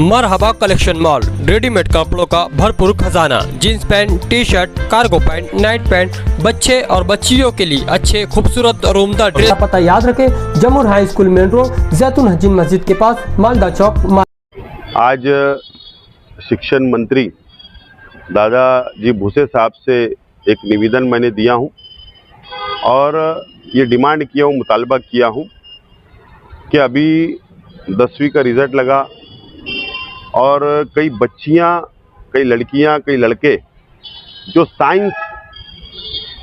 मरहबा collection mall, readymade कपड़ों का भरपूर खजाना, jeans pant, T shirt, cargo pant, night pant, बच्चे और बच्चियों के लिए अच्छे खूबसूरत और उम्दा ड्रेस। पता याद रखें, जमुर हाई स्कूल मेन रोड, जैतून हजीन मस्जिद के पास, मालदा चौक। आज शिक्षण मंत्री दादाजी भूसे साहब से एक निवेदन मैंने दिया हूं और ये डिमांड किया हूं, मुतालबा किया हूं कि अभी 10वीं का रिजल्ट लगा और कई बच्चियां, कई लड़कियां, कई लड़के जो साइंस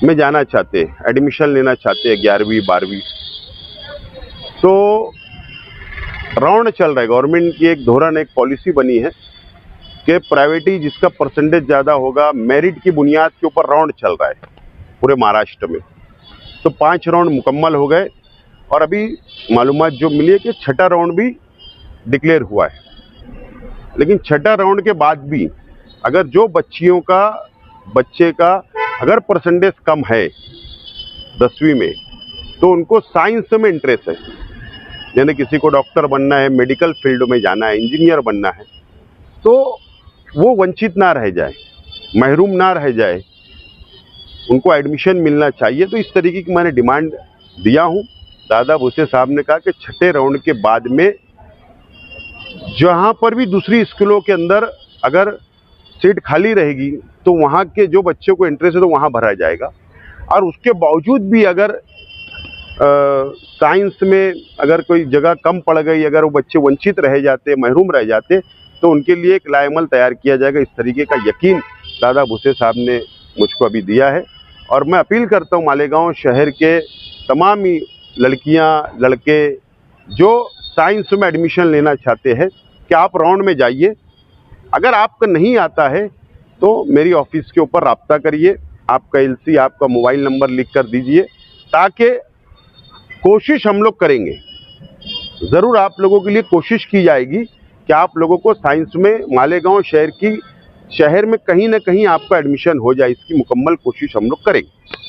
में जाना चाहते हैं, एडमिशन लेना चाहते हैं 11वीं 12वीं, तो राउंड चल रहा है। गवर्नमेंट की एक धोरण, एक पॉलिसी बनी है कि प्राइवेटी जिसका परसेंटेज ज़्यादा होगा, मेरिट की बुनियाद के ऊपर राउंड चल रहा है पूरे महाराष्ट्र में। तो 5 राउंड मुकम्मल हो गए और अभी मालूमात जो मिली है कि 6ठा राउंड भी डिक्लेयर हुआ है। लेकिन 6ठा राउंड के बाद भी अगर जो बच्चे का अगर परसेंटेज कम है 10वीं में, तो उनको साइंस में इंटरेस्ट है, यानी किसी को डॉक्टर बनना है, मेडिकल फील्ड में जाना है, इंजीनियर बनना है, तो वो वंचित ना रह जाए, महरूम ना रह जाए, उनको एडमिशन मिलना चाहिए। तो इस तरीके की मैंने डिमांड दिया हूँ। दादा भूसे साहब ने कहा कि 6ठे राउंड के बाद में जहाँ पर भी दूसरी स्कूलों के अंदर अगर सीट खाली रहेगी तो वहाँ के जो बच्चों को इंटरेस्ट है तो वहाँ भरा जाएगा। और उसके बावजूद भी अगर साइंस में अगर कोई जगह कम पड़ गई, अगर वो बच्चे वंचित रह जाते, महरूम रह जाते, तो उनके लिए एक लाएमल तैयार किया जाएगा। इस तरीके का यकीन दादा भूसे साहब ने मुझको अभी दिया है और मैं अपील करता हूँ मालेगांव शहर के तमाम ही लड़कियाँ, लड़के जो साइंस में एडमिशन लेना चाहते हैं कि आप राउंड में जाइए। अगर आपका नहीं आता है तो मेरी ऑफिस के ऊपर राब्ता करिए, आपका LC, आपका मोबाइल नंबर लिख कर दीजिए, ताकि कोशिश हम लोग करेंगे, ज़रूर आप लोगों के लिए कोशिश की जाएगी कि आप लोगों को साइंस में मालेगांव शहर में कहीं ना कहीं आपका एडमिशन हो जाए। इसकी मुकम्मल कोशिश हम लोग करेंगे।